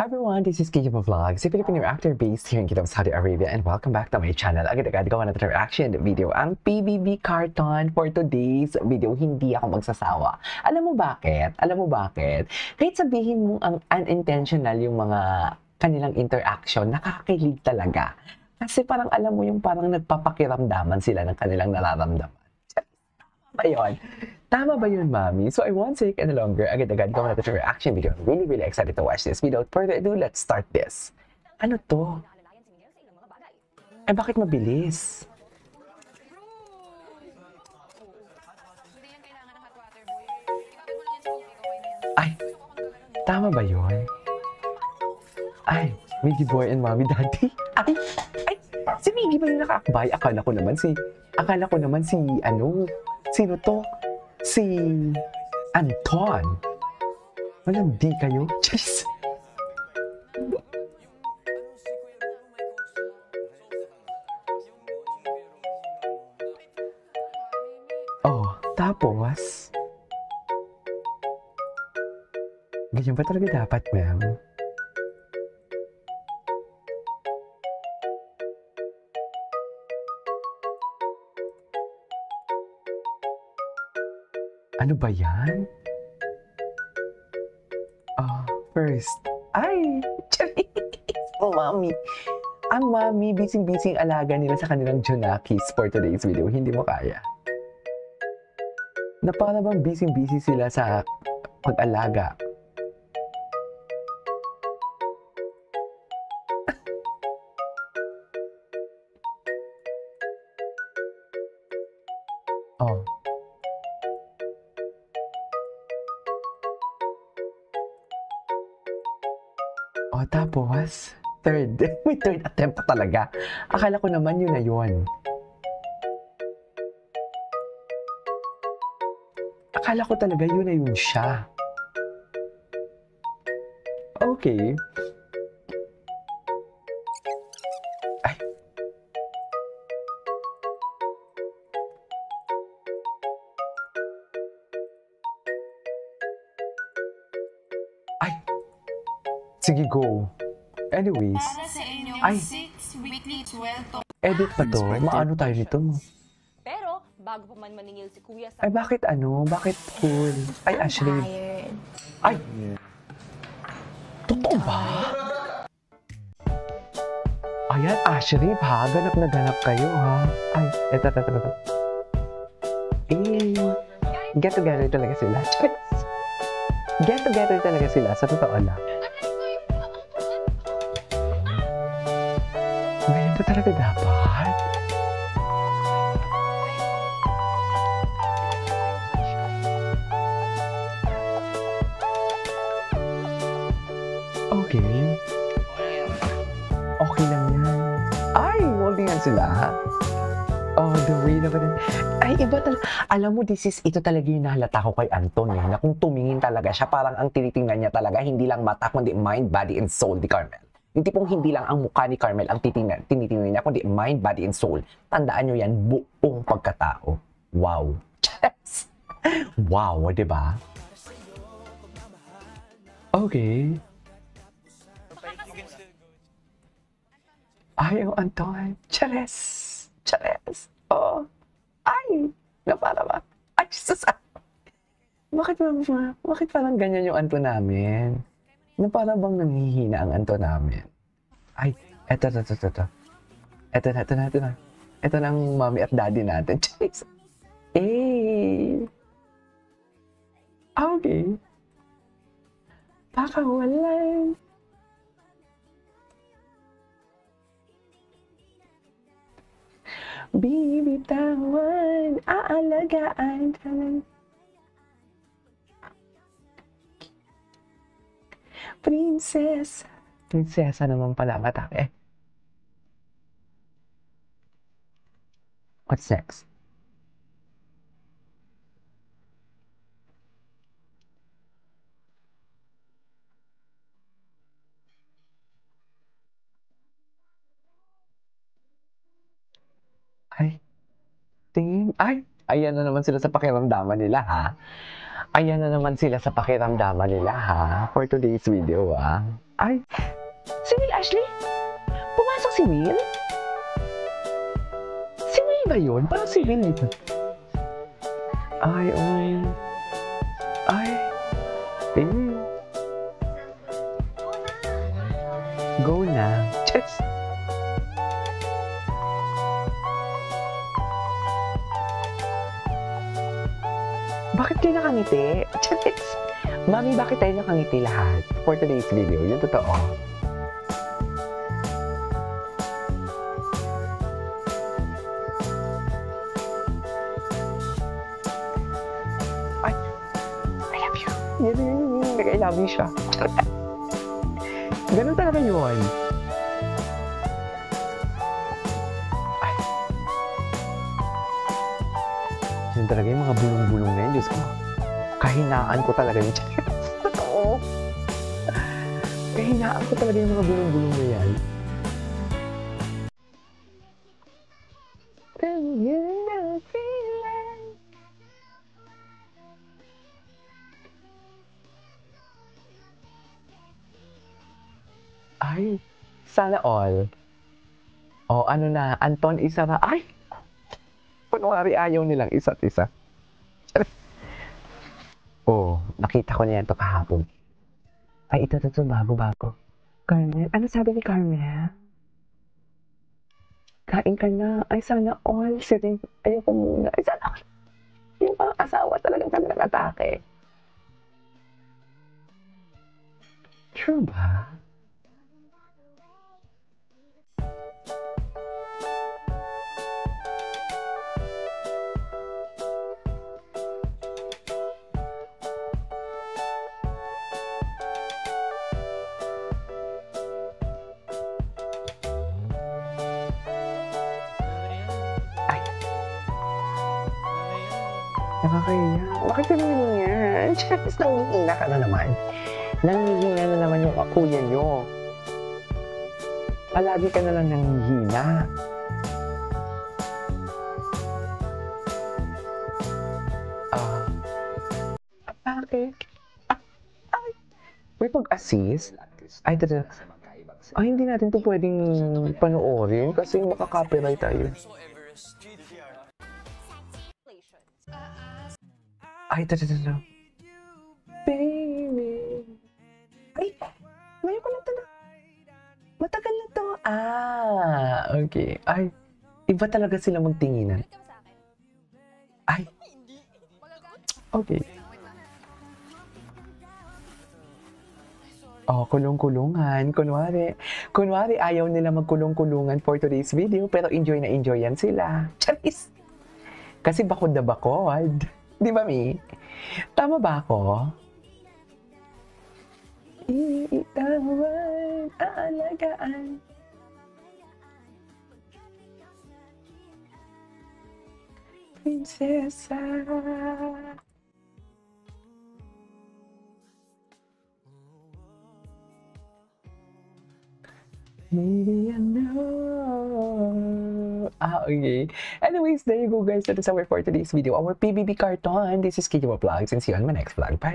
Hi everyone, this is Kiki Vlogs, a Filipino actor based here in Kingdom, Saudi Arabia, and welcome back to my channel. Agad-agad gawa na ito reaction video, ang PBB cartoon for today's video. Hindi ako magsasawa. Alam mo bakit? Alam mo bakit? Kahit sabihin mo ang unintentional yung mga kanilang interaction, nakakakilig talaga. Kasi parang alam mo yung parang nagpapakiramdaman sila ng kanilang nararamdaman. Tama ba yun? Tama ba yun, Mami? So I won't take any longer. Agad-agad gawa na ito reaction video. I'm really excited to watch this. Without further ado, let's start this. Ano to? Ay, bakit mabilis? Ay, tama ba yun? Ay, Miggy Boy and Mommy Daddy. Ay, si Miggy ba yung nakaakbay? Akala ko naman si, sino to? Si Anton. Walang di kayo? Jeez. Oh, tapos? Ganyan ba talaga dapat, ma'am? Ano ba yan? First. Ay! Oh, Mami. Ang Mami, busy-busy alaga nila sa kanilang Junakis for today's video. Hindi mo kaya. Na para bang busy-busy sila sa pag-alaga. Oh. Oh, tapos, third. May third attempt pa talaga. Akala ko naman yun na yun. Akala ko talaga yun na yun siya. Okay. Ay. Ay. Sige, go. Anyways. Ay. Edit pa to? Maano tayo nito? Pero, bago pa man maningil si Kuya sa... Ay, bakit ano? Bakit cool? Ay, Ashley. Ay! Totoo ba? Ayan, Ashley, ha? Ganap na ganap kayo, ha? Ay, eto. Get together talaga sila. Get together talaga sila, sa totoo lang. Ganyan ba talaga dapat? Okay. Okay lang yan. Ay, holding yan sila, ha? Oh, the way na ba din? Ay, iba talaga. Alam mo, ito talaga yung nahalata ko kay Anton, eh, na kung tumingin talaga siya, parang ang tinitingnan niya talaga, hindi lang mata, kundi mind, body, and soul ni Carmel. Yung tipong hindi lang ang mukha ni Carmel ang tinitingnan niya, kundi mind, body, and soul. Tandaan nyo yan, buong pagkatao. Wow. Yes. Wow, diba? Okay. Ay, oh, Anton. Chares. Oh. Ay. Napara ba? Ay, sus. Bakit parang ganyan yung Anton namin? Na para bang nanghihina ang Anton namin? Ay, eto. Eto na. Eto na ang mommy at daddy natin. Chares. Eh. Okay. Pakawalan. Bibitawan, aalagaan ka lang. Prinsesa naman pala ang atake. What's next? Ay, tingin. Ay, ayan na naman sila sa pakiramdaman nila, ha? Ayan na naman sila sa pakiramdaman nila, ha? For today's video, ha? Ay, si Will Ashley? Pumasok si Will? Si Will ba yun? Parang si Will ito. Ay, ay. Ay. Eh. Go na. Just. Bakit kayo nakangiti? Just. Mami, bakit tayo nakangiti lahat? For today's video, yung totoo. Ay, I love you. I love you siya. Ganun talaga yun. Ay. Yun talaga yung mga bulong-bulong na yun. Diyos ko. Kahinaan ko talaga yun. Totoo. Kahinaan ko talaga yung mga bulong-bulong na yan. Ay, sana all. O, ano na, Anton Isara. Ay! Kunwari ayaw nilang isa't isa. Oh, nakita ko na yan to kahapon. Ay, ito, bago. Carmel, ano sabi ni Carmel? Kain ka na. Ay, sana all. Sitting, ayoko muna. Ay, sana all. Yung mga asawa talagang kami nag-atake. True ba? Nakakaya. Bakit ka naman yan? Chance, nangihina ka na naman. Nangihina na naman yung kuya nyo. Palagi ka na lang nangihina. Bakit? Ay, may pag-assist? Ay, hindi natin ito pwedeng panoorin kasi makaka-copyright tayo. Ay, Baby. Ay, ngayon ko lang ito na. Matagal na to. Okay. Ay, iba talaga sila magtinginan. Ay. Okay. Oh, kulong-kulungan. Kunwari ayaw nila magkulong-kulungan for today's video, pero enjoy na enjoy yan sila. Charis! Kasi bakod na bakod. Di ba, Mi? Tama ba ako? Iitawan, aalagaan. Prinsesa. Maybe I know. Okay. Anyways, there you go guys. That is our for today's video. Our PBB cartoon. This is Kijiwa Vlogs and see you on my next vlog. Bye!